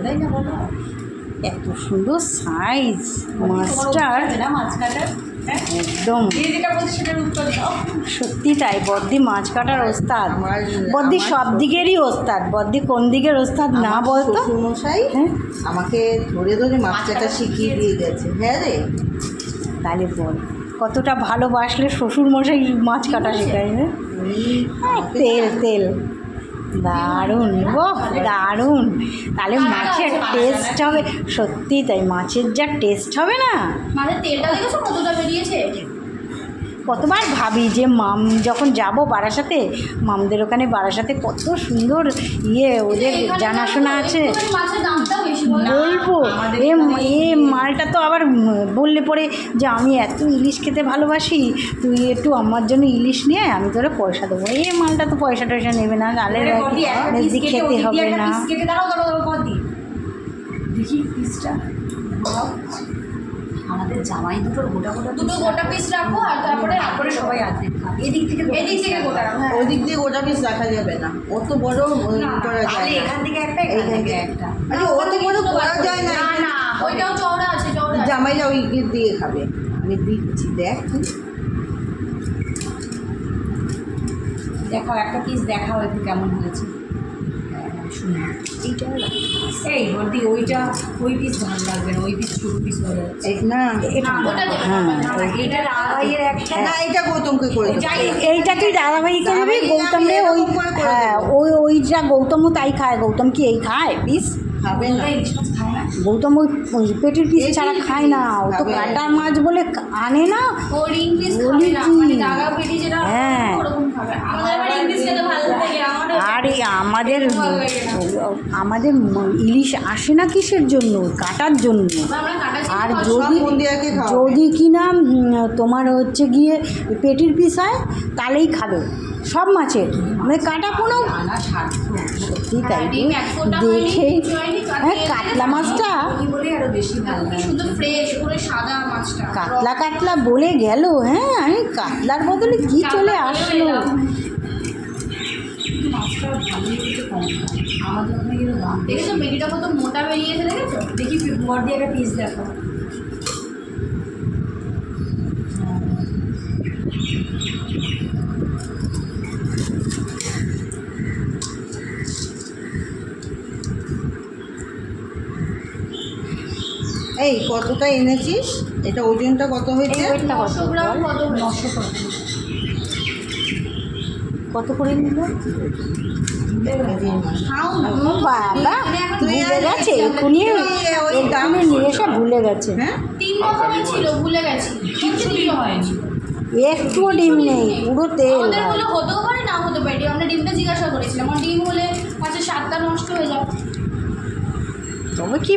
তাই না বলো? এত সুন্দর সাইজ মাছটার, একদম সত্যি তাই। বদ্দি মাছ কাটার ওস্তাদ, বদ্দি সব দিকেরই ওস্তাদ। বদ্দি কোন দিকের ওস্তাদ না বলতো? শ্বশুরমশাই আমাকে ধরে ধরে মাছ কাটা শিখিয়ে দিয়ে গেছে। হ্যাঁ রে, তাহলে বল কতটা ভালোবাসলে শ্বশুরমশাই মাছ কাটা শেখায়। হ্যাঁ, তেল তেল দারুণ, দারুণ। তাহলে মাছের টেস্ট হবে, সত্যি তাই, মাছের যা টেস্ট হবে না। মানে তেলটা দেখেছো কতটা বেরিয়েছে? কতবার ভাবি যে মাম যখন যাব বারাসাতে, মামদের ওখানে বারাসাতে কত সুন্দর ওদের জানাশোনা আছে, বলবো এ মালটা তো আবার বললে পরে যে আমি এত ইলিশ খেতে ভালোবাসি, তুই একটু আমার জন্য ইলিশ নিয়ে আমি তোরা পয়সা দেবো। এই মালটা তো পয়সা টয়সা নেবে না, গালের খেতে হবে না। দেখি পিসটা, আমাদের জামাই দুটো গোটা পিস রাখবো, আর তারপরে সবাই অর্ধেক খাবে। এদিক থেকে গোটা রাখবো। ওই দিক দিয়ে গোটা পিস রাখা যাবে না, অত বড় করা যায় না। এখান থেকে একটা, এখান থেকে একটা। আরে অত বড় করা যায় না। না, ওইটাও চওড়া আছে, চওড়া আছে। জামাইরা ওই দিক দিয়ে খাবে। আমি দিচ্ছি, দেখ দেখাও একটা পিস, দেখাও একটু কেমন হয়েছে। শুনে এইটা এই বলদি, ওই পিস ভালো লাগবে না, ওই পিস ছোট পিস হয়ে যাচ্ছে। না এটা দাদাভাইয়ের একটা, না এটা গৌতমকে করে এইটা তুই দাদাভাইকে দেবি, গৌতম রে ওই, হ্যাঁ ওইটা গৌতমও তাই খায়। গৌতম কি এই খায় পিস? খাবে না, ইলিশ মাছ খায় না। গৌতম ওই পেটের পিস ছাড়া খায় না, ও তো কাটা মাছ বলে আনে না। ও রিং পিস খাবে না, মানে দাগা পেটি যেটা ওরকম খাবে। আমাদের আবার ইংলিশ খেতে ভালো লাগে। আর আমাদের ইলিশ আসে না কিসের জন্য? কাটার জন্য। আর যদি কিনা তোমার হচ্ছে গিয়ে পেটির পিস হয় তাহলেই খাবে সব মাছের, মানে কাটা কোনো। সত্যি তাই, দেখে হ্যাঁ কাতলা মাছটা কাতলা কাতলা বলে গেল। হ্যাঁ, আমি কাতলার বদলে কি চলে আসলো। আমাদের ওখানে কিন্তু দাম দেখেছো, মেডিটা কত মোটা বেরিয়েছে দেখেছো? দেখি বর দিয়ে একটা পিস দেখো। এই কতটা এনেছিস? এটা ওজনটা কত হয়েছে? 900 গ্রাম। কত করে নিল বাবা? ভুলে গেছে এক্ষুনি, এর দামে নিয়ে এসে ভুলে গেছে। হ্যাঁ, 3 রকমের ছিল, ভুলে গেছি। কিছুই হয়নি, একটুও ডিম নেই, পুরো তেল। হতেও পারে না হতে পারে। আমরা ডিমটা জিজ্ঞাসা করেছিলাম, আমার ডিম হলে মাছের স্বাদটা নষ্ট হয়ে যায়। তবে কি